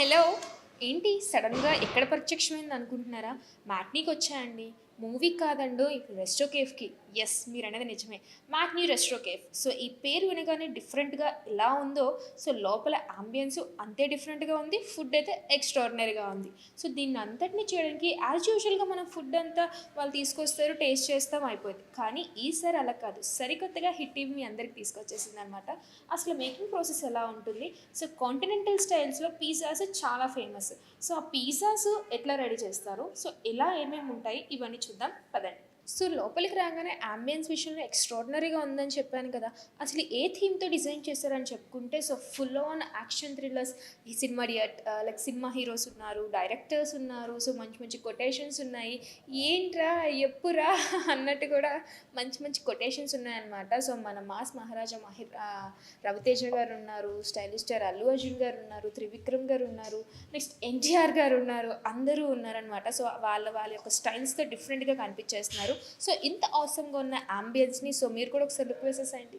Hello! ఏంటి సడెన్‌గా ఎక్కడ ప్రత్యక్షమైంది అనుకుంటున్నారా? మ్యాట్నీకి వచ్చా అండి. మూవీకి కాదండోయ్! రెస్టో కేఫ్‌కి. యెస్, మీరన్నది నిజమే. Matinee resto cafe. సో, ఈ పేరు వినగానే డిఫరెంట్‌గా ఎలా ఉందో, సో, లోపల యాంబియన్సు అంతే డిఫరెంట్‌గా ఉంది. ఫుడ్ అయితే ఎక్స్ట్రార్డినరీగా ఉంది. సో, దీన్నంతటిని చేయడానికి యాజ్ యూజువల్‌గా మనం ఫుడ్ అంతా వాళ్ళు తీసుకొస్తారు, టేస్ట్ చేస్తాం అయిపోద్ది. కానీ ఈసారి అలా కాదు. సరికొత్తగా హిట్ టీవీ మీ అందరికి తీసుకొచ్చేసిందనమాట. అసలు మేకింగ్ ప్రాసెస్ ఎలా ఉంటుంది? సో, కాంటినెంటల్ స్టైల్స్‌లో పిజ్జాస్ చాలా ఫేమస్. సో, ఆ పిజ్జాస్ ఎట్లా రెడీ చేస్తారు? సో, ఎలా ఏమేమి ఉంటాయి? ఇవన్నీ చూద్దాం పదండి. సో, లోపలికి రాగానే యాంబియన్స్ విషయంలో ఎక్స్ట్రార్డినరీగా ఉందని చెప్పాను కదా! అసలు ఏ థీమ్‌తో డిజైన్ చేశారని చెప్పుకుంటే, so, full on action thrillers ఈ సినిమా లైక్ సినిమా హీరోస్ ఉన్నారు, డైరెక్టర్స్ ఉన్నారు. సో, మంచి మంచి కొటేషన్స్ ఉన్నాయి. ఏంట్రా ఎప్పురా అన్నట్టు కూడా మంచి మంచి కొటేషన్స్ ఉన్నాయన్నమాట. సో, మన మాస్ మహారాజా రవితేజ గారు ఉన్నారు, స్టైలిష్ స్టార్ అల్లు అర్జున్ గారు ఉన్నారు, త్రివిక్రమ్ గారు ఉన్నారు, నెక్స్ట్ ఎన్టీఆర్ గారు ఉన్నారు. అందరూ ఉన్నారనమాట. సో, వాళ్ళ వాళ్ళ యొక్క స్టైల్స్‌తో డిఫరెంట్‌గా కనిపించేస్తున్నారు. సో, ఇంత ఆసమ్‌గా ఉన్న యాంబియన్స్‌ని సో, మీరు కూడా ఒకసారి లుక్ వేసేసేయండి.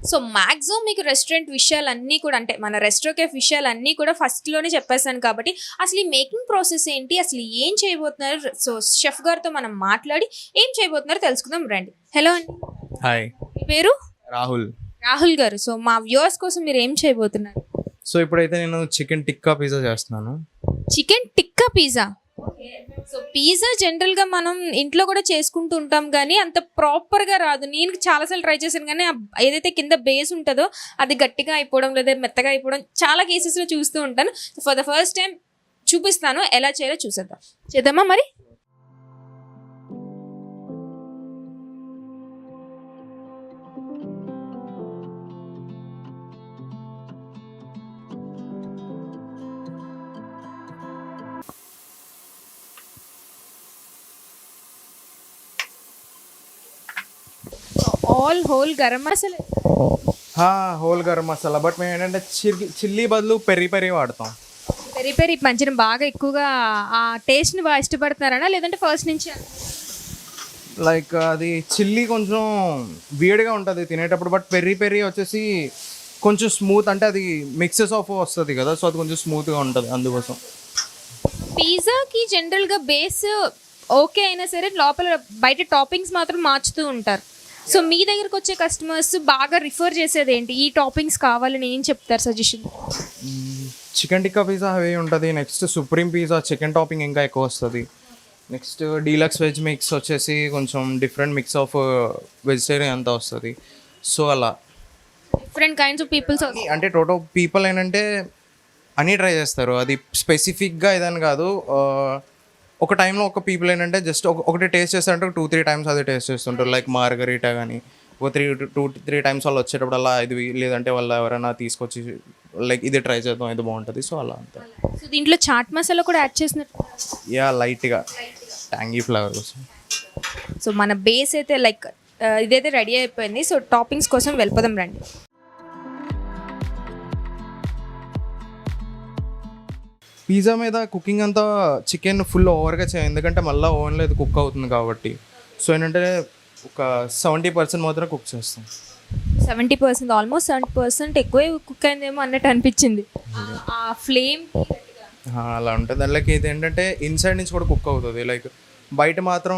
సో, మాక్సిమం మీకు రెస్టారెంట్ విషయాలన్నీ కూడా అంటే మన రెస్టో కేఫ్ విషయాలన్నీ కూడా ఫస్ట్‌లోనే చెప్పేసాను కాబట్టి, అసలు ఈ మేకింగ్ ప్రాసెస్ ఏంటి? అసలు ఏం చేయబోతున్నారు? సో, షెఫ్ గారితో మనం మాట్లాడి ఏం చేయబోతున్నారో తెలుసుకుందాం రండి. హలో అండి. హాయ్, మీ పేరు? రాహుల్. రాహుల్ గారు. సో, మా వ్యూవర్స్ కోసం మీరు ఏం చేయబోతున్నారు? సో ఇప్పుడైతే నేను చికెన్ టిక్కా పిజ్జా చేస్తున్నాను. Chicken tikka pizza. So, pizza జనరల్‌గా మనం ఇంట్లో కూడా చేసుకుంటూ ఉంటాం గానీ, అంత ప్రాపర్‌గా రాదు. నేను చాలా సార్లు ట్రై చేశాను గానీ, ఏదైతే కింద బేస్ ఉంటదో అది గట్టిగా అయిపోవడం, లేదా మెత్తగా అయిపోవడం చాలా కేసెస్‌లో చూస్తూ ఉంటాను. ఫర్ ద ఫస్ట్ టైమ్ చూపిస్తాను. ఎలా చేయాలో చూసేద్దాం. చేద్దామా మరి? All whole garam masala. Whole garam masala, but మేము ఏంటంటే చిల్లీ బదులు పెరి పెరి వాడతాం. పెరి పెరి పంచడం బాగా ఎక్కువగా ఆ టేస్ట్‌ని బాగా ఇష్టపడుతున్నారనా? లేదంటే ఫస్ట్ నుంచి లైక్ అది చిల్లీ కొంచెం వేడిగా ఉంటుంది తినేటప్పుడు, బట్ పెరి పెరి వచ్చేసి కొంచెం స్మూత్, అంటే అది మిక్సెస్ ఆఫ్ వస్తుంది కదా, సో అది కొంచెం స్మూత్గా ఉంటుంది అందుకోసం. పిజ్జాకి జనరల్‌గా బేస్ ఓకే అయినా సరే లోపల బయట టాపింగ్స్ మాత్రం మార్చుతూ ఉంటారు. సో, మీ దగ్గరకు వచ్చే కస్టమర్స్ బాగా రిఫర్ చేసేది ఏంటి? ఈ టాపింగ్స్ కావాలని ఏం చెప్తారు సజెషన్? చికెన్ టిక్కా పిజ్జా అవి ఉంటుంది. Next supreme pizza chicken topping ఇంకా ఎక్కువ వస్తుంది. నెక్స్ట్ డీలక్స్ వెజ్ మిక్స్ వచ్చేసి కొంచెం డిఫరెంట్ మిక్స్ ఆఫ్ వెజిటేరియన్ అంతా వస్తుంది. సో అలా డిఫరెంట్ కైండ్స్ ఆఫ్ పీపుల్స్. అంటే టోటల్ పీపుల్ ఏంటంటే అన్నీ ట్రై చేస్తారు. అది స్పెసిఫిక్గా ఇదని కాదు. ఒక టైంలో ఒక పీపుల్ ఏంటంటే జస్ట్ ఒకటి టేస్ట్ చేస్తారంటే 2-3 టైమ్స్ అది టేస్ట్ చేస్తుంటారు. లైక్ మార్గరీటా కానీ ఒక 2-3 టైమ్స్ వాళ్ళు వచ్చేటప్పుడు అలా ఇది లేదంటే వాళ్ళు ఎవరైనా తీసుకొచ్చి లైక్ ఇది ట్రై చేద్దాం ఇది బాగుంటుంది. సో అలా అంతా. సో దీంట్లో చాట్ మసాలా కూడా యాడ్ చేసినట్టు. యా లైట్గా ట్యాంగీ ఫ్లేవర్ కోసం. సో మన బేస్ అయితే లైక్ ఇదైతే రెడీ అయిపోయింది. సో టాపింగ్స్ కోసం వెళ్ళిపోదాం రండి. పిజ్జా మీద కుకింగ్ అంతా చికెన్ ఫుల్ ఓవర్గా చేయాలి, ఎందుకంటే మళ్ళీ ఓవెన్లో ఇది కుక్ అవుతుంది కాబట్టి. సో ఏంటంటే ఒక 70% మాత్రం కుక్ చేస్తాం. 70%, ఆల్మోస్ట్ 70% ఎక్కువే కుక్ అయిందేమో అన్నట్టు అనిపించింది. ఆ ఫ్లేమ్ అలా ఉంటుంది. దానికి ఇది ఏంటంటే ఇన్సైడ్ నుంచి కూడా కుక్ అవుతుంది. లైక్ బయట మాత్రం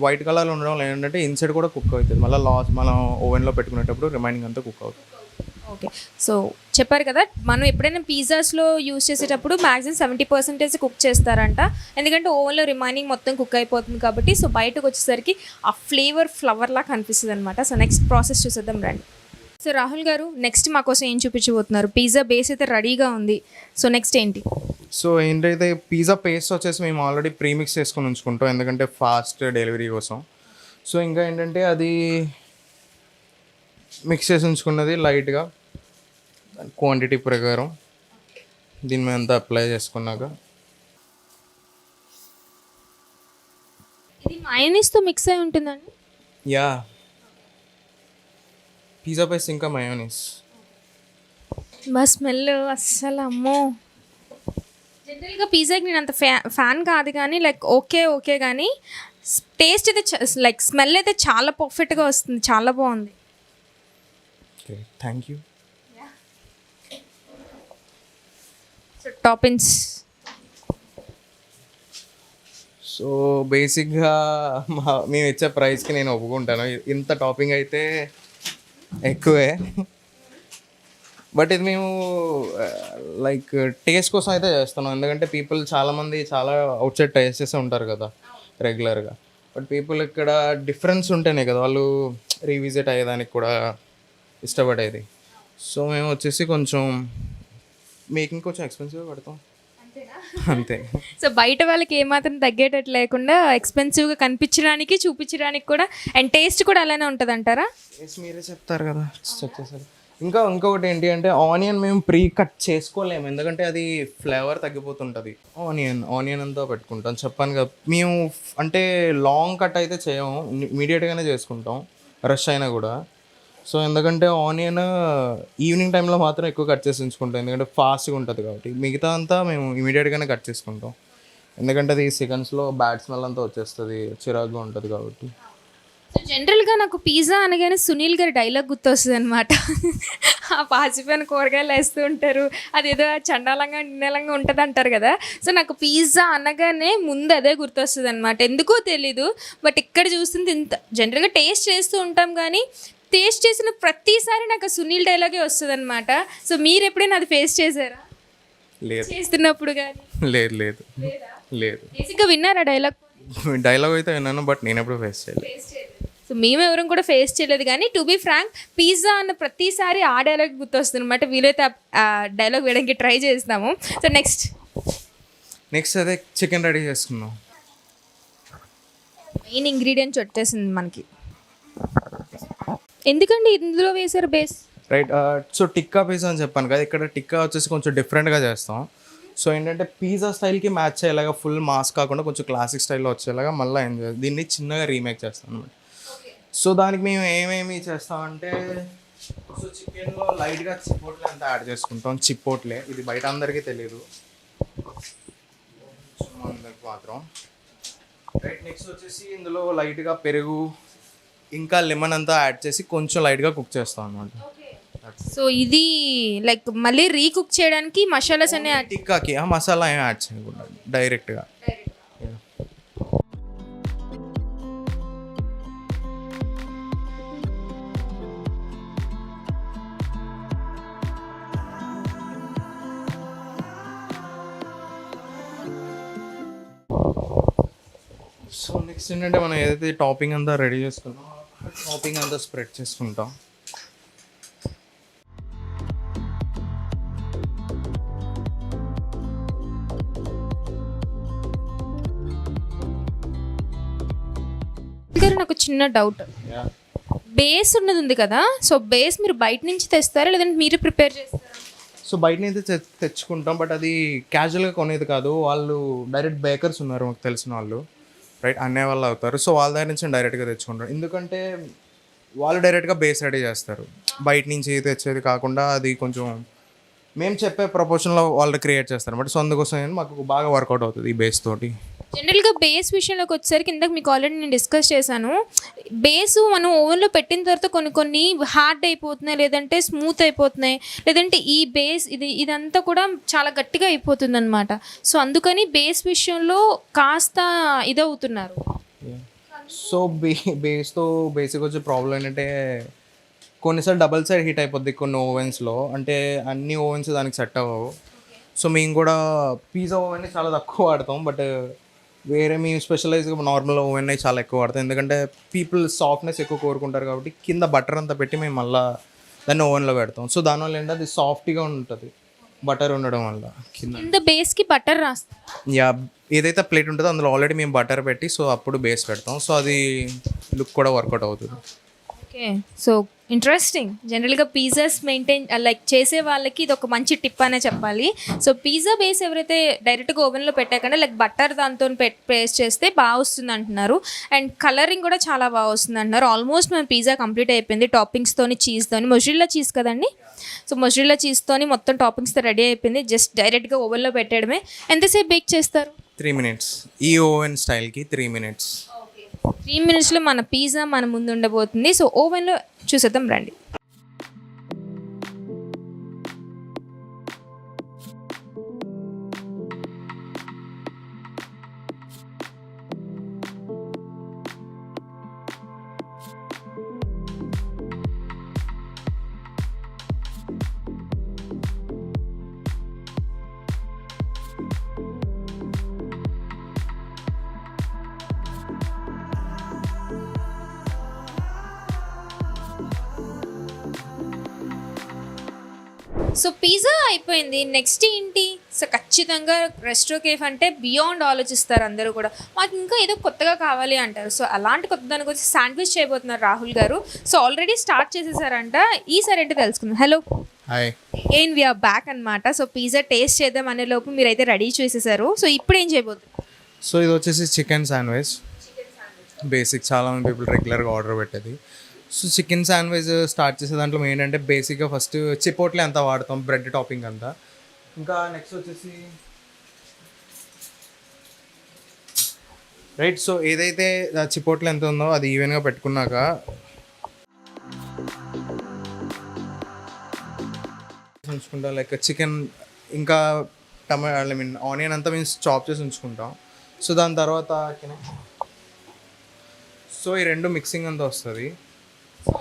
వైట్ కలర్లో ఉండడం ఏంటంటే ఇన్సైడ్ కూడా కుక్ అవుతుంది. మళ్ళీ మనం ఓవెన్లో పెట్టుకునేటప్పుడు రిమైనింగ్ అంతా కుక్ అవుతుంది. ఓకే. సో చెప్పారు కదా, మనం ఎప్పుడైనా పిజ్జాస్లో యూజ్ చేసేటప్పుడు మ్యాక్సిమం 70% కుక్ చేస్తారంట, ఎందుకంటే ఓవెన్లో రిమైనింగ్ మొత్తం కుక్ అయిపోతుంది కాబట్టి. సో బయటకు వచ్చేసరికి ఆ ఫ్లవర్లా కనిపిస్తుంది అనమాట. సో నెక్స్ట్ ప్రాసెస్ చూసేద్దాం రండి. సో రాహుల్ గారు, నెక్స్ట్ మా కోసం ఏం చూపించబోతున్నారు? పిజ్జా బేస్ అయితే రెడీగా ఉంది. సో నెక్స్ట్ ఏంటి? సో ఏంటైతే పిజ్జా పేస్ట్ వచ్చేసి మేము ఆల్రెడీ ప్రీమిక్స్ చేసుకొని ఉంచుకుంటాం, ఎందుకంటే ఫాస్ట్ డెలివరీ కోసం. సో ఇంకా ఏంటంటే అది మిక్స్ చేసి ఉంచుకున్నది లైట్గా క్వాంటిటీ ప్రకారం దీని మీద అంతా అప్లై చేసుకున్నాక ఇది మయోనీస్తో మిక్స్ అయి ఉంటుందండి. యా పిజ్జా పేస్ట్ ఇంకా మయోనీస్. మా స్మెల్ అస్సలు అమ్మో. జనరల్గా పిజ్జాకి నేను అంత ఫ్యాన్ కాదు కానీ లైక్ ఓకే కానీ టేస్ట్ అయితే లైక్ స్మెల్ అయితే చాలా పర్ఫెక్ట్గా వస్తుంది, చాలా బాగుంది. Okay, thank you. So toppings. So బేసిక్గా మేము ఇచ్చే ప్రైస్కి నేను ఒప్పుకుంటాను. ఇంత టాపింగ్ అయితే ఎక్కువే, బట్ ఇది మేము లైక్ టేస్ట్ కోసం అయితే చేస్తున్నాం, ఎందుకంటే పీపుల్ చాలామంది చాలా అవుట్ సైడ్ టేస్ట్ చేస్తూ ఉంటారు కదా రెగ్యులర్గా. బట్ పీపుల్ ఇక్కడ డిఫరెన్స్ ఉంటేనే కదా వాళ్ళు రీవిజిట్ అయ్యేదానికి కూడా ఇష్టపడేది. సో మేము వచ్చేసి కొంచెం మేకింగ్ కొంచెం ఎక్స్పెన్సివ్ పడతాం అంతే. సో బయట వాళ్ళకి ఏమాత్రం తగ్గేటట్టు లేకుండా ఎక్స్పెన్సివ్గా కనిపించడానికి చూపించడానికి కూడా, అండ్ టేస్ట్ కూడా అలానే ఉంటుంది అంటారా? మీరే చెప్తారు కదా, చెక్ చేశారు. ఇంకొకటి ఏంటి అంటే ఆనియన్ మేము ప్రీ కట్ చేసుకోలేము, ఎందుకంటే అది ఫ్లేవర్ తగ్గిపోతుంటుంది. ఆనియన్ అంతా పెట్టుకుంటాం. చెప్పాను కదా మేము అంటే లాంగ్ కట్ అయితే చేయము, ఇమీడియట్గానే చేసుకుంటాం రష్ అయినా కూడా. సో ఎందుకంటే ఆనియన్ ఈవినింగ్ టైంలో మాత్రం ఎక్కువ కట్ చేసి ఉంచుకుంటాం, ఎందుకంటే ఫాస్ట్గా ఉంటుంది కాబట్టి. మిగతా అంతా మేము ఇమీడియట్గానే కట్ చేసుకుంటాం, ఎందుకంటే అది సెకండ్స్లో బ్యాడ్ స్మెల్ అంతా వచ్చేస్తుంది, చిరాకుగా ఉంటుంది కాబట్టి. సో జనరల్గా నాకు పిజ్జా అనగానే సునీల్ గారి డైలాగ్ గుర్తొస్తుంది అనమాట. ఆ పాచిపోయిన కూరగాయలు వేస్తూ ఉంటారు, అదేదో చండాలంగా నిన్నలంగా ఉంటుంది అంటారు కదా. సో నాకు పిజ్జా అనగానే ముందు అదే గుర్తొస్తుంది అనమాట, ఎందుకో తెలీదు. బట్ ఇక్కడ చూస్తుంది ఇంత జనరల్గా టేస్ట్ చేస్తూ ఉంటాం కానీ టేస్ట్ చేసిన ప్రతిసారి నాకు సునీల్ డైలాగే వస్తుంది అనమాట. సో మీరు ఎప్పుడైనా అది ఫేస్ చేశారా? లేదు చేస్తున్నప్పుడు కానీ? లేదు లేదు లేదు. బేసిక్గా విన్నారా డైలాగ్ అయితే విన్నాను, బట్ నేను ఎప్పుడు ఫేస్ చేయలేదు. సో మేమెవరం కూడా ఫేస్ చేయలేదు కానీ టు బీ ఫ్రాంక్ పిజ్జా అన్న ప్రతిసారి ఆ డైలాగ్ గుర్తొస్తుంది అనమాట. వీలైతే ఆ డైలాగ్ వేయడానికి ట్రై చేస్తాము. సో నెక్స్ట్ అదే చికెన్ రెడీ చేసుకున్నాం. మెయిన్ ఇంగ్రీడియంట్స్ వచ్చేసింది మనకి. ఎందుకండి ఇందులో వేసారు base? Right. So tikka pizza అని చెప్పాను కదా, ఇక్కడ టిక్కా వచ్చేసి కొంచెం డిఫరెంట్గా చేస్తాం. సో ఏంటంటే పిజ్జా స్టైల్కి మ్యాచ్ అయ్యేలాగా ఫుల్ మాస్ కాకుండా కొంచెం క్లాసిక్ స్టైల్లో వచ్చేలాగా మళ్ళీ దీన్ని చిన్నగా రీమేక్ చేస్తాం అనమాట. సో దానికి మేము ఏమేమి చేస్తామంటే, సో చికెన్లో లైట్గా చిపోట్లే అంతా యాడ్ చేసుకుంటాం. చిపోట్లే ఇది బయట అందరికీ తెలియదు, అందరికి మాత్రం. రైట్. నెక్స్ట్ వచ్చేసి ఇందులో లైట్గా పెరుగు ఇంకా లెమన్ అంతా యాడ్ చేసి కొంచెం లైట్గా కుక్ చేస్తాం అనమాట. సో ఇది లైక్ మళ్ళీ రీకుక్ చేయడానికి మసాలాస్ అనే టిక్కాకి ఆ మసాలా ఏం యాడ్ చేయకుండా డైరెక్ట్గా. సో నెక్స్ట్ ఏంటంటే మనం ఏదైతే టాపింగ్ అంతా రెడీ చేసుకున్నామో టాపింగ్ అంతా స్ప్రెడ్ చేసుకుంటాం. గారు నాకు చిన్న డౌట్, బేస్ ఉన్నది ఉంది కదా, సో బేస్ మీరు బయట నుంచి తెస్తారా లేదంటే మీరు ప్రిపేర్ చేస్తారా? సో బయట నుంచి తెచ్చుకుంటాం, బట్ అది క్యాజువల్గా కొనేది కాదు. వాళ్ళు డైరెక్ట్ బేకర్స్ ఉన్నారు మాకు తెలిసిన వాళ్ళు, రైట్, అనే వాళ్ళు అవుతారు. సో వాళ్ళ దగ్గర నుంచి డైరెక్ట్గా తెచ్చుకుంటాం, ఎందుకంటే వాళ్ళు డైరెక్ట్గా బేస్ రెడీ చేస్తారు. బయట నుంచి తెచ్చేది కాకుండా అది కొంచెం మేము చెప్పే ప్రపోర్షన్లో వాళ్ళు క్రియేట్ చేస్తారు బట్. సో అందుకోసం మాకు బాగా వర్కౌట్ అవుతుంది ఈ బేస్ తోటి. జనరల్గా బేస్ విషయంలోకి వచ్చేసరికి ఇందాక మీకు ఆల్రెడీ నేను డిస్కస్ చేశాను, బేసు మనం ఓవెన్లో పెట్టిన తర్వాత కొన్ని హార్డ్ అయిపోతున్నాయి, లేదంటే స్మూత్ అయిపోతున్నాయి, లేదంటే ఈ బేస్ ఇదంతా కూడా చాలా గట్టిగా అయిపోతుంది అనమాట. సో అందుకని బేస్ విషయంలో కాస్త ఇదవుతున్నారు. సో బేస్తో బేసిక్ వచ్చే ప్రాబ్లం ఏంటంటే కొన్నిసార్లు డబల్ సైడ్ హీట్ అయిపోద్ది కొన్ని ఓవెన్స్లో, అంటే అన్ని ఓవెన్స్ దానికి సెట్ అవ్వవు. సో మేము కూడా పిజ్జా ఓవెన్ని చాలా తక్కువ వాడతాం, బట్ వేరే మేము స్పెషలైజ్గా నార్మల్ ఓవెన్ చాలా ఎక్కువ వాడతాం, ఎందుకంటే పీపుల్ సాఫ్ట్నెస్ ఎక్కువ కోరుకుంటారు కాబట్టి కింద బటర్ అంతా పెట్టి మేము మళ్ళీ దాన్ని ఓవెన్లో పెడతాం. సో దానివల్ల ఏంటంటే అది సాఫ్ట్గా ఉంటుంది బటర్ ఉండడం వల్ల. కింద బేస్కి బటర్ రాస్తాం, యా, ఏదైతే ప్లేట్ ఉంటుందో అందులో ఆల్రెడీ మేము బటర్ పెట్టి సో అప్పుడు బేస్ పెడతాం. సో అది లుక్ కూడా వర్కౌట్ అవుతుంది. Okay, so interesting. జనరల్గా పిజ్జాస్ మెయింటైన్ లైక్ చేసే వాళ్ళకి ఇది ఒక మంచి టిప్ అనే చెప్పాలి. సో పిజ్జా బేస్ ఎవరైతే డైరెక్ట్గా ఓవెన్లో పెట్టాకంటే లైక్ బటర్ దాంతో పేస్ట్ చేస్తే బాగా వస్తుంది అంటున్నారు, అండ్ కలరింగ్ కూడా చాలా బాగా వస్తుంది అంటున్నారు. ఆల్మోస్ట్ మన పిజ్జా కంప్లీట్ అయిపోయింది, టాపింగ్స్తోని చీజ్తోని, మొజిల్లా చీజ్ కదండి. సో మొజిల్లా చీజ్తోని మొత్తం టాపింగ్స్తో రెడీ అయిపోయింది, జస్ట్ డైరెక్ట్గా ఓవెన్లో పెట్టడమే. ఎంతసేపు బేక్ చేస్తారు? 3 minutes. ఈ ఓవెన్ స్టైల్కి 3 minutes. 3 minutesలో మన పిజ్జా మన ముందు ఉండబోతుంది. సో ఓవెన్లో చూసేద్దాం రండి. సో పిజ్జా అయిపోయింది, నెక్స్ట్ ఏంటి? సో ఖచ్చితంగా రెస్టో కేఫ్ అంటే బియాండ్ ఆలోచిస్తారు అందరూ కూడా, మాకు ఇంకా ఏదో కొత్తగా కావాలి అంటారు. సో అలాంటి కొత్త దానికి వచ్చి శాండ్విచ్ చేయబోతున్నారు రాహుల్ గారు. సో ఆల్రెడీ స్టార్ట్ చేసేసారంట, ఈసారి ఏంటో తెలుసుకుందాం. Hello, hi. ఏం వీఆర్ బ్యాక్ అనమాట. సో పిజ్జా టేస్ట్ చేద్దాం అనే లోపు మీరైతే రెడీ చేసేసారు. సో ఇప్పుడు ఏం చేయబోతున్నారు? సో ఇది వచ్చేసి చికెన్ శాండ్విచ్, బేసిక్ చాలామంది పీపుల్ రెగ్యులర్గా ఆర్డర్ పెట్టేది. సో చికెన్ శాండ్విచ్ స్టార్ట్ చేసే దాంట్లో ఏంటంటే బేసిక్గా ఫస్ట్ చిపోట్లే అంతా వాడతాం, బ్రెడ్ టాపింగ్ అంతా. ఇంకా నెక్స్ట్ వచ్చేసి రైట్, సో ఏదైతే చిపోట్లే ఎంత ఉందో అది ఈవెన్గా పెట్టుకున్నాక ఉంచుకుంటాం. లైక్ చికెన్ ఇంకా ఐ మీన్ ఆనియన్ అంతా మేము చాప్ చేసి ఉంచుకుంటాం. సో దాని తర్వాత సో ఈ రెండు మిక్సింగ్ అంతా వస్తుంది.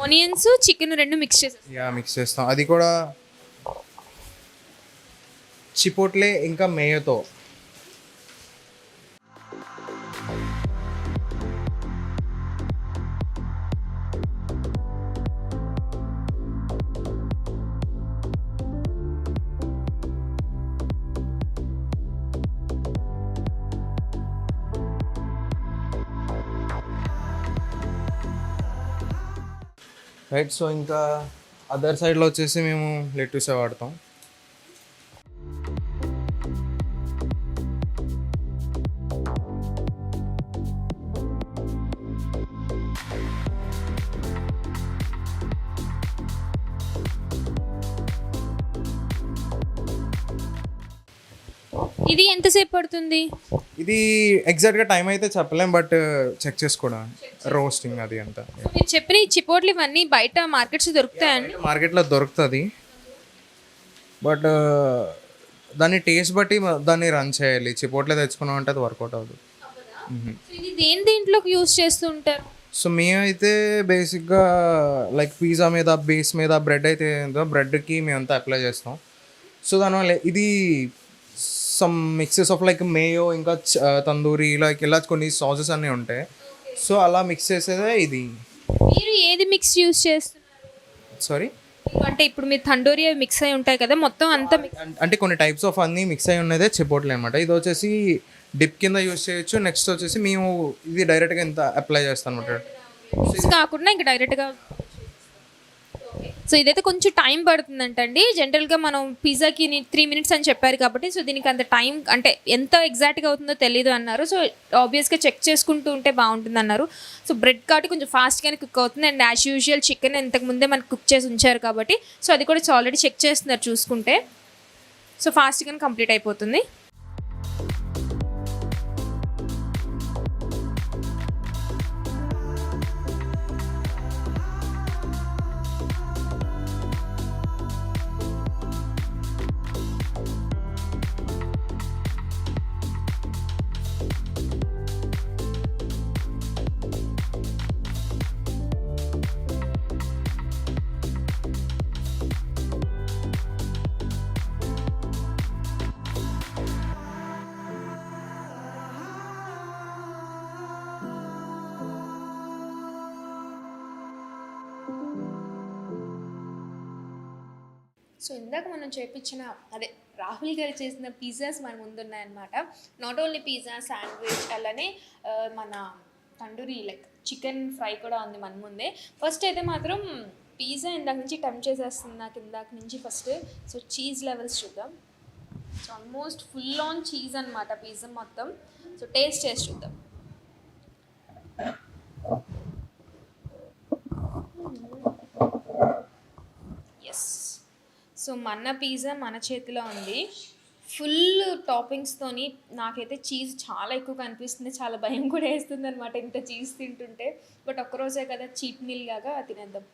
ఆనియన్స్ చికెన్ రెండు మిక్స్ చేసేస్తాం. యా, మిక్స్ చేస్తాం. అది కూడా చిపోట్లే ఇంకా మేయోతో. రైట్, సో ఇంకా అదర్ సైడ్లో వచ్చేసి మేము లెట్యూసే వాడతాం. ఇది ఎంతసేపు పడుతుంది? ఇది ఎగ్జాక్ట్గా టైం అయితే చెప్పలేం, బట్ చెక్ చేసుకోవడం రోస్టింగ్ అది అంతా. మీరు చెప్పిన ఈ చిపోట్లు ఇవన్నీ బయట మార్కెట్స్ దొరుకుతాయండి? మార్కెట్లో దొరుకుతుంది, బట్ దాన్ని టేస్ట్ బట్టి దాన్ని రన్ చేయాలి. చిపోట్లే తెచ్చుకున్నాం అంటే అది వర్కౌట్ అవ్వదు. ఇది దేంట్లోకి యూజ్ చేస్తూ ఉంటారు? సో మేమైతే బేసిక్గా లైక్ పిజ్జా మీద బేస్ మీద బ్రెడ్ అయితే ఏందో బ్రెడ్కి మేమంతా అప్లై చేస్తాం. సో దానివల్ల ఇది some mixes of like Mayo ఇంకా తందూరి లైక్ ఇలా కొన్ని సాసెస్ అన్నీ ఉంటాయి. సో అలా మిక్స్ చేసేదే ఇది. మీరు ఏది మిక్స్ యూజ్ చేస్తున్నారు? సారీ, అంటే ఇప్పుడు మీరు తండూరి మిక్స్ అయి ఉంటాయి కదా, మొత్తం అంతా అంటే కొన్ని టైప్స్ ఆఫ్ అన్నీ మిక్స్ అయి ఉన్నదే చిపోట్లే అనమాట. ఇది వచ్చేసి డిప్ కింద యూస్ చేయొచ్చు. నెక్స్ట్ వచ్చేసి మేము ఇది డైరెక్ట్గా ఇంత అప్లై చేస్తాం అనమాట. మిక్స్ కాకుండా ఇంకా డైరెక్ట్గా. సో ఇదైతే కొంచెం టైం పడుతుందంటండి. జనరల్గా మనం పిజ్జాకి 3 minutes అని చెప్పారు కాబట్టి సో దీనికి అంత టైం అంటే ఎంత ఎగ్జాక్ట్గా అవుతుందో తెలియదు అన్నారు. సో ఆబ్వియస్గా చెక్ చేసుకుంటూ ఉంటే బాగుంటుంది అన్నారు. సో బ్రెడ్ కాబట్టి కొంచెం ఫాస్ట్గానే కుక్ అవుతుంది. అండ్ యాజ్ యూజువల్ చికెన్ ఇంతకుముందే మనకు కుక్ చేసి ఉంచారు కాబట్టి సో అది కూడా ఆల్రెడీ చెక్ చేస్తున్నారు చూసుకుంటే. సో ఫాస్ట్గానే కంప్లీట్ అయిపోతుంది. సో ఇందాక మనం చేపించిన అదే రాహుల్ గారు చేసిన పిజ్జాస్ మన ముందున్నాయన్నమాట. నాట్ ఓన్లీ పిజ్జా, శాండ్విచ్, అలానే మన తండూరి లైక్ చికెన్ ఫ్రై కూడా ఉంది మన ముందే. ఫస్ట్ అయితే మాత్రం పిజ్జా ఇందాక నుంచి టెంప్ట్ చేసేస్తుంది నాకు ఇందాక నుంచి ఫస్ట్. సో చీజ్ లెవెల్స్ చూద్దాం. So almost full on cheese అనమాట పిజ్జా మొత్తం. సో టేస్ట్ చేసి చూద్దాం. ఎస్, సో మన పిజ్జా మన చేతిలో ఉంది. ఫుల్ టాపింగ్స్తోని నాకైతే చీజ్ చాలా ఎక్కువ కనిపిస్తుంది. చాలా భయం కూడా వేస్తుంది అనమాట ఇంత చీజ్ తింటుంటే. బట్ ఒక్కరోజే కదా, చీట్ మీల్ లాగా తినేద్దాం.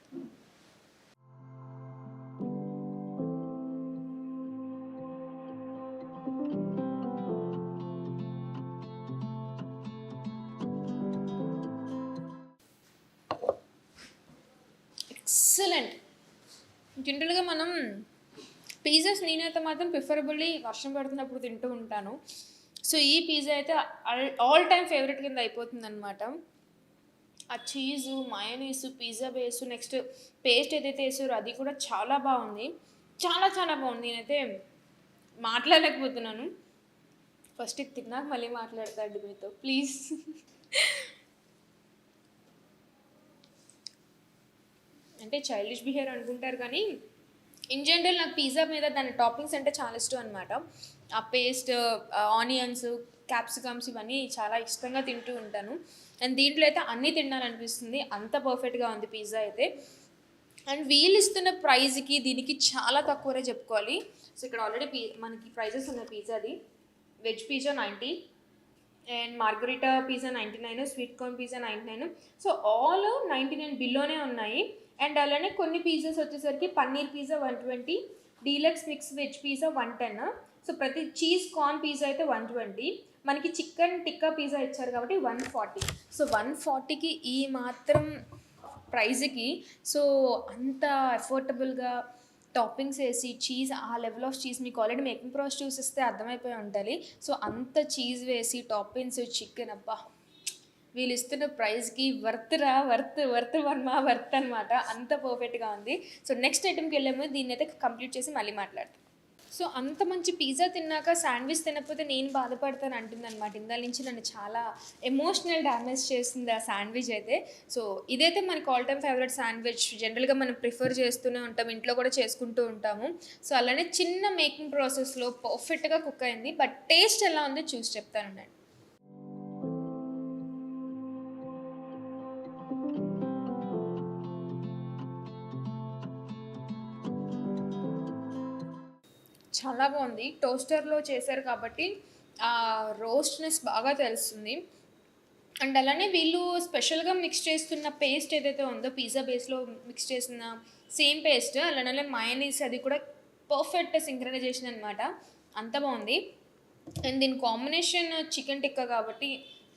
ఎక్సలెంట్. జనరల్గా మనం పిజ్జాస్ నేనైతే మాత్రం ప్రిఫరబుల్లీ వర్షం పడుతున్నప్పుడు తింటూ ఉంటాను. సో ఈ పిజ్జా అయితే ఆల్ టైమ్ ఫేవరెట్ కింద అయిపోతుంది అనమాట. ఆ cheese, mayonnaise, pizza base, next paste ఏదైతే వేసారో అది కూడా చాలా బాగుంది. చాలా చాలా బాగుంది. నేనైతే మాట్లాడలేకపోతున్నాను. ఫస్ట్ ఇది తిన్నాక మళ్ళీ మాట్లాడతాడు మీతో ప్లీజ్. అంటే చైల్డిష్ బిహేవియర్ అనుకుంటారు కానీ ఇన్ జనరల్ నాకు పిజ్జా మీద దాని టాపింగ్స్ అంటే చాలా ఇష్టం అనమాట. ఆ పేస్ట్, ఆనియన్స్, క్యాప్సికమ్స్ ఇవన్నీ చాలా ఇష్టంగా తింటూ ఉంటాను. అండ్ దీంట్లో అయితే అన్నీ తినాలనిపిస్తుంది, అంత పర్ఫెక్ట్గా ఉంది పిజ్జా అయితే. అండ్ వీళ్ళు ఇస్తున్న ప్రైస్కి దీనికి చాలా తక్కువనే చెప్పుకోవాలి. సో ఇక్కడ ఆల్రెడీ మనకి ప్రైజెస్ ఉన్నాయి పిజ్జాది. Veg pizza 90 and margherita pizza 99, sweet corn pizza 99. So all 99 బిల్లోనే ఉన్నాయి. అండ్ అలానే కొన్ని పిజ్జాస్ వచ్చేసరికి paneer pizza 120, deluxe mix veg pizza 110. So ప్రతి చీజ్ కార్న్ పిజ్జా అయితే 120. మనకి చికెన్ టిక్కా పిజ్జా ఇచ్చారు కాబట్టి 140. సో 140కి ఈ మాత్రం ప్రైజ్కి సో అంత అఫోర్డబుల్గా టాపింగ్స్ వేసి చీజ్, ఆ లెవెల్ ఆఫ్ చీజ్ మీకు ఆల్రెడీ మేకింగ్ ప్రాసెస్ చూసిస్తే అర్థమైపోయి ఉంటుంది. సో అంత చీజ్ వేసి టాపింగ్స్, చికెన్, అబ్బా వీళ్ళు ఇస్తున్న ప్రైస్కి వర్త్ అనమాట. అంత పర్ఫెక్ట్గా ఉంది. సో నెక్స్ట్ ఐటెంకి వెళ్ళాము. దీన్ని అయితే కంప్లీట్ చేసి మళ్ళీ మాట్లాడతాం. సో అంత మంచి పిజ్జా తిన్నాక శాండ్విచ్ తినకపోతే నేను బాధపడతాను అంటుంది అనమాట. ఇందాల నుంచి నన్ను చాలా ఎమోషనల్ డ్యామేజ్ చేస్తుంది ఆ శాండ్విచ్ అయితే. సో ఇదైతే మనకి ఆల్ టైమ్ ఫేవరెట్ శాండ్విచ్. జనరల్గా మనం ప్రిఫర్ చేస్తూనే ఉంటాం, ఇంట్లో కూడా చేసుకుంటూ ఉంటాము. సో అలానే చిన్న మేకింగ్ ప్రాసెస్లో పర్ఫెక్ట్గా కుక్ అయింది. బట్ టేస్ట్ ఎలా ఉందో చూసి చెప్తాను నేను. చాలా బాగుంది. టోస్టర్లో చేశారు కాబట్టి ఆ రోస్ట్నెస్ బాగా తెలుస్తుంది. అండ్ అలానే వీళ్ళు స్పెషల్గా మిక్స్ చేస్తున్న పేస్ట్ ఏదైతే ఉందో పిజ్జా బేస్లో మిక్స్ చేసిన సేమ్ పేస్ట్, అలానే మయోనీస్ అది కూడా పర్ఫెక్ట్ సింక్రనైజేషన్ అనమాట. అంత బాగుంది. అండ్ దీని కాంబినేషన్ చికెన్ టిక్కా కాబట్టి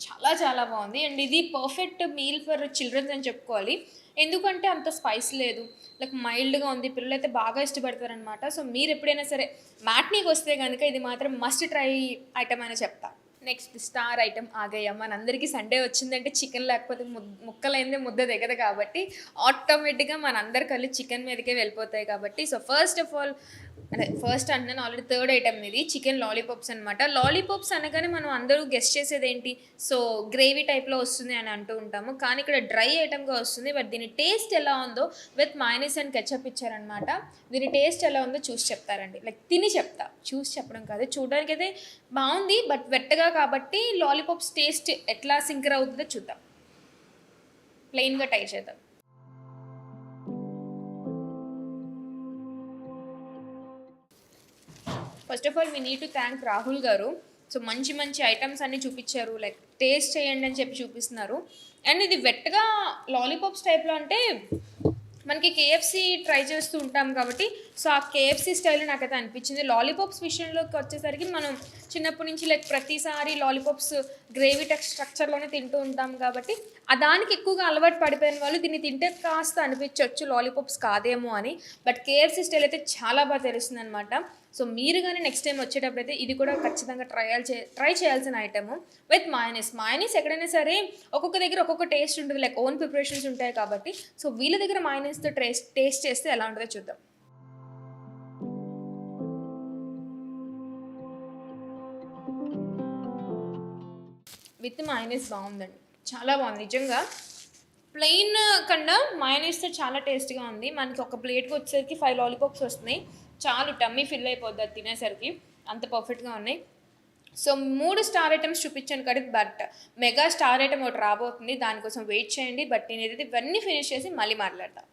చాలా చాలా బాగుంది. అండ్ ఇది పర్ఫెక్ట్ మీల్ ఫర్ చిల్డ్రన్స్ అని చెప్పుకోవాలి. ఎందుకంటే అంత స్పైస్ లేదు, లైక్ మైల్డ్గా ఉంది. పిల్లలు అయితే బాగా ఇష్టపడతారనమాట. సో మీరు ఎప్పుడైనా సరే మ్యాట్నీకి వస్తే కనుక ఇది మాత్రం మస్ట్ ట్రై ఐటమ్ అని చెప్తా. Next star item Agaiah. మనందరికీ సండే వచ్చిందంటే చికెన్ లేకపోతే ముక్కలైందే ముద్ద దిగదు కాబట్టి ఆటోమేటిక్గా మనందరి కళ్ళు చికెన్ మీదకే వెళ్ళిపోతాయి కాబట్టి సో ఫస్ట్ ఆఫ్ ఆల్ అంటే ఫస్ట్ అంటున్నాను ఆల్రెడీ థర్డ్ ఐటమ్ ఇది చికెన్ లాలీపాప్స్ అనమాట. లాలీపాప్స్ అనగానే మనం అందరూ గెస్ట్ చేసేది ఏంటి, సో గ్రేవీ టైప్లో వస్తుంది అని అంటూ ఉంటాము, కానీ ఇక్కడ డ్రై ఐటమ్గా వస్తుంది. బట్ దీని టేస్ట్ ఎలా ఉందో విత్ మైనస్ అండ్ కెచప్ ఇచ్చారనమాట. దీని టేస్ట్ ఎలా ఉందో చూసి చెప్తారండి, లైక్ తిని చెప్తా, చూసి చెప్పడం కాదు. చూడడానికి అయితే బాగుంది, బట్ వెట్టగా కాబట్టి లాలీపాప్స్ టేస్ట్ ఎట్లా సింకర్ అవుతుందో చూద్దాం. ప్లెయిన్గా ట్రై చేద్దాం. First of all we need to thank Rahul గారు. సో మంచి మంచి ఐటమ్స్ అన్నీ చూపించారు, లైక్ టేస్ట్ చేయండి అని చెప్పి చూపిస్తున్నారు. అండ్ ఇది వెట్టగా లాలీపాప్స్ టైప్లో అంటే మనకి కేఎఫ్సీ ట్రై చేస్తూ ఉంటాం కాబట్టి సో ఆ కేఎఫ్సీ స్టైల్ నాకైతే అనిపించింది. లాలీపాప్స్ విషయంలోకి వచ్చేసరికి మనం చిన్నప్పటి నుంచి లైక్ ప్రతిసారి లాలీపాప్స్ గ్రేవీ స్ట్రక్చర్లోనే తింటూ ఉంటాం కాబట్టి దానికి ఎక్కువగా అలవాటు పడిపోయిన వాళ్ళు దీన్ని తింటే కాస్త అనిపించవచ్చు లాలీపాప్స్ కాదేమో అని. బట్ కేఎఫ్సీ స్టైల్ అయితే చాలా బాగా తెలుస్తుంది అనమాట. సో మీరు కానీ నెక్స్ట్ టైం వచ్చేటప్పుడు అయితే ఇది కూడా ఖచ్చితంగా ట్రై చేయాల్సిన ఐటమ్ విత్ మైనస్ ఎక్కడైనా సరే ఒక్కొక్క దగ్గర ఒక్కొక్క టేస్ట్ ఉంటుంది, లైక్ ఓన్ ప్రిపరేషన్స్ ఉంటాయి కాబట్టి సో వీళ్ళ దగ్గర మైనస్తో టేస్ట్ చేస్తే ఎలా ఉంటుందో చూద్దాం. విత్ మైనస్ బాగుందండి, చాలా బాగుంది నిజంగా. ప్లెయిన్ కన్నా మైనస్తో చాలా టేస్ట్గా ఉంది. మనకి ఒక ప్లేట్కి వచ్చేసరికి 5 లాలీపాప్స్ వస్తున్నాయి, చాలు టమ్మీ ఫిల్ అయిపోద్ది అది తినేసరికి, అంత పర్ఫెక్ట్గా ఉన్నాయి. సో 3 స్టార్ ఐటమ్స్ చూపించాను కదా, బట్ మెగా స్టార్ ఐటమ్ ఒకటి రాబోతుంది, దానికోసం వెయిట్ చేయండి. బట్ నేను ఏదైతే ఇవన్నీ ఫినిష్ చేసి మళ్ళీ మాట్లాడతాను.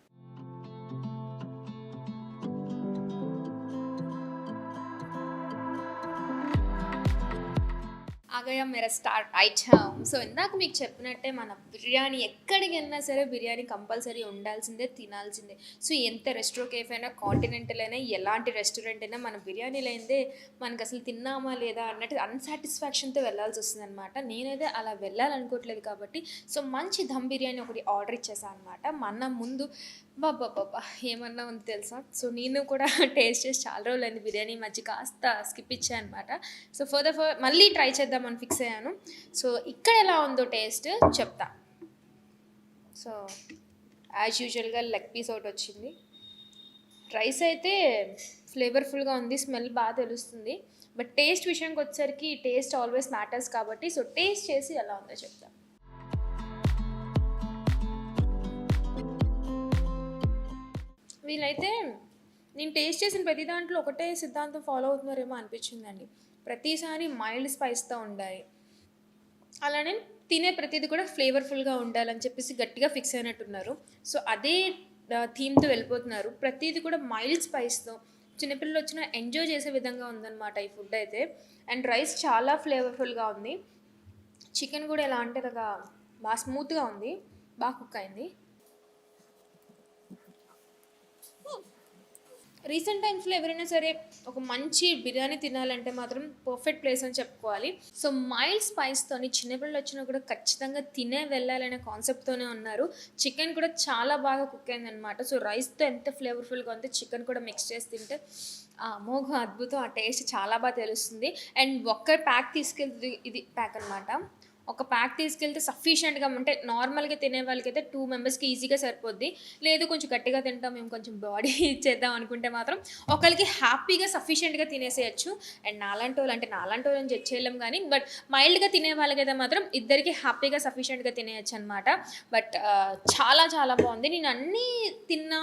ఆగయా మేరా స్టార్ ఐటమ్. సో ఇందాక మీకు చెప్పినట్టే మన బిర్యానీ ఎక్కడికి వెళ్ళినా సరే బిర్యానీ కంపల్సరీ ఉండాల్సిందే, తినాల్సిందే. సో ఎంత రెస్టో కేఫ్ అయినా, కాంటినెంటల్ అయినా, ఎలాంటి రెస్టారెంట్ అయినా మన బిర్యానీ లేనిదే మనకు అసలు తిన్నామా లేదా అన్నట్టు అన్సాటిస్ఫాక్షన్తో వెళ్ళాల్సి వస్తుంది అనమాట. నేనైతే అలా వెళ్ళాలనుకోవట్లేదు కాబట్టి సో మంచి దమ్ బిర్యానీ ఒకటి ఆర్డర్ ఇచ్చేసాను అనమాట. మన ముందు బాబా ఏమన్నా ఉంది తెలుసా. సో నేను కూడా టేస్ట్ చేసి చాలా రోజులు అయింది బిర్యానీ, మధ్య కాస్త స్కిప్ ఇచ్చాను అనమాట. సో ఫర్దర్ మళ్ళీ ట్రై చేద్దామని ఫిక్స్ అయ్యాను. సో ఇక్కడ ఎలా ఉందో టేస్ట్ చెప్తా. సో యాజ్ యూజువల్గా లెగ్ పీస్ ఒకటి వచ్చింది. రైస్ అయితే ఫ్లేవర్ఫుల్గా ఉంది, స్మెల్ బాగా తెలుస్తుంది. బట్ టేస్ట్ విషయానికి వచ్చేసరికి టేస్ట్ ఆల్వేస్ మ్యాటర్స్ కాబట్టి సో టేస్ట్ చేసి ఎలా ఉందో చెప్తా. వీళ్ళైతే నేను టేస్ట్ చేసిన ప్రతి దాంట్లో ఒకటే సిద్ధాంతం ఫాలో అవుతున్నారేమో అనిపించిందండి. ప్రతిసారి మైల్డ్ స్పైస్తో ఉండాలి, అలానే తినే ప్రతిదీ కూడా ఫ్లేవర్ఫుల్గా ఉండాలని చెప్పేసి గట్టిగా ఫిక్స్ అయినట్టున్నారు. సో అదే థీమ్తో వెళ్ళిపోతున్నారు. ప్రతిదీ కూడా మైల్డ్ స్పైస్తో చిన్నపిల్లలు వచ్చినా ఎంజాయ్ చేసే విధంగా ఉందన్నమాట ఈ ఫుడ్ అయితే. అండ్ రైస్ చాలా ఫ్లేవర్ఫుల్గా ఉంది. చికెన్ కూడా ఎలా అంటే బాగా స్మూత్గా ఉంది, బాగా కుక్ అయింది. రీసెంట్ టైమ్స్లో ఎవరైనా సరే ఒక మంచి బిర్యానీ తినాలంటే మాత్రం పర్ఫెక్ట్ ప్లేస్ అని చెప్పుకోవాలి. సో మైల్డ్ స్పైస్తోని చిన్నపిల్లలు వచ్చినా కూడా ఖచ్చితంగా తినే వెళ్ళాలనే కాన్సెప్ట్తోనే ఉన్నారు. చికెన్ కూడా చాలా బాగా కుక్ అయిందనమాట. సో రైస్తో ఎంత ఫ్లేవర్ఫుల్గా ఉందో చికెన్ కూడా మిక్స్ చేసి తింటే అమోఘ అద్భుతం, ఆ టేస్ట్ చాలా బాగా తెలుస్తుంది. అండ్ ఒక్క ప్యాక్ తీసుకెళ్తే ఇది ప్యాక్ అనమాట. ఒక ప్యాక్ తీసుకెళ్తే సఫిషియెంట్గా అంటే నార్మల్గా తినే వాళ్ళకైతే 2 మెంబర్స్కి ఈజీగా సరిపోద్ది. లేదు కొంచెం గట్టిగా తింటాం మేము, కొంచెం బాడీ ఇచ్చేద్దాం అనుకుంటే మాత్రం ఒకరికి హ్యాపీగా సఫిషియెంట్గా తినేసేయచ్చు. అండ్ నాలాంటి వాళ్ళని జడ్జ్ చేయలేం కానీ బట్ మైల్డ్గా తినే వాళ్ళకైతే మాత్రం ఇద్దరికి హ్యాపీగా సఫిషియెంట్గా తినేయచ్చు అనమాట. బట్ చాలా చాలా బాగుంది. నేను అన్నీ తిన్న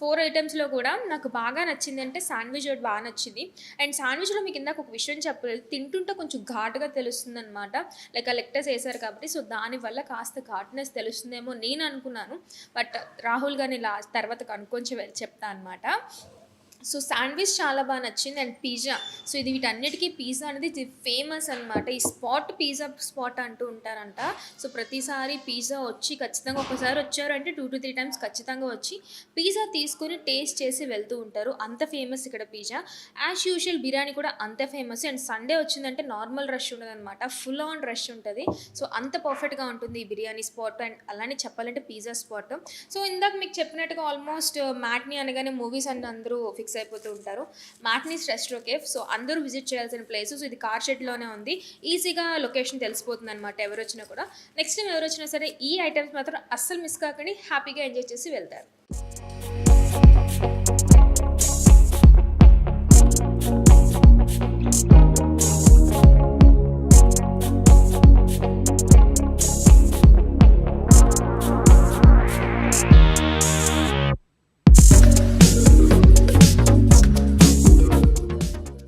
4 ఐటమ్స్లో కూడా నాకు బాగా నచ్చింది అంటే శాండ్విచ్ ఒకటి బాగా నచ్చింది. అండ్ శాండ్విచ్లో మీకు ఇందాక ఒక విషయం చెప్పలేదు, తింటుంటే కొంచెం ఘాటుగా తెలుస్తుంది అనమాట, లైక్ ఆ లెక్టస్ వేశారు కాబట్టి సో దానివల్ల కాస్త ఘాట్నెస్ తెలుస్తుందేమో నేను అనుకున్నాను. బట్ రాహుల్ గారిని తర్వాత కనుక్కొని చెప్తా అనమాట. సో శాండ్విచ్ చాలా బాగా నచ్చింది. అండ్ పిజ్జా, సో ఇది వీటన్నిటికీ పిజ్జా అనేది ఫేమస్ అనమాట. ఈ పిజ్జా స్పాట్ అంటూ ఉంటారంట. సో ప్రతిసారి పిజ్జా వచ్చి ఖచ్చితంగా ఒకసారి వచ్చారు అంటే 2 to 3 టైమ్స్ ఖచ్చితంగా వచ్చి పిజ్జా తీసుకొని టేస్ట్ చేసి వెళ్తూ ఉంటారు, అంత ఫేమస్ ఇక్కడ పిజ్జా. యాజ్ యూజువల్ బిర్యానీ కూడా అంత ఫేమస్. అండ్ సండే వచ్చిందంటే నార్మల్ రష్ ఉండదు అనమాట, ఫుల్ ఆన్ రష్ ఉంటుంది. సో అంత పర్ఫెక్ట్గా ఉంటుంది ఈ బిర్యానీ స్పాట్. అండ్ అలానే చెప్పాలంటే పిజ్జా స్పాట్. సో ఇందాక మీకు చెప్పినట్టుగా ఆల్మోస్ట్ మ్యాట్నీ అనగానే మూవీస్ అని అందరూ ఫిక్స్ అయిపోతూ ఉంటారు. మ్యాట్నీస్ రెస్టో కేఫ్, సో అందరూ విజిట్ చేయాల్సిన ప్లేస్. సో ఇది కార్ షెడ్లోనే ఉంది, ఈజీగా లొకేషన్ తెలిసిపోతుంది అనమాట ఎవరు వచ్చినా కూడా. నెక్స్ట్ టైం ఎవరు వచ్చినా సరే ఈ ఐటమ్స్ మాత్రం అస్సలు మిస్ కాకండి, హ్యాపీగా ఎంజాయ్ చేసి వెళ్తారు.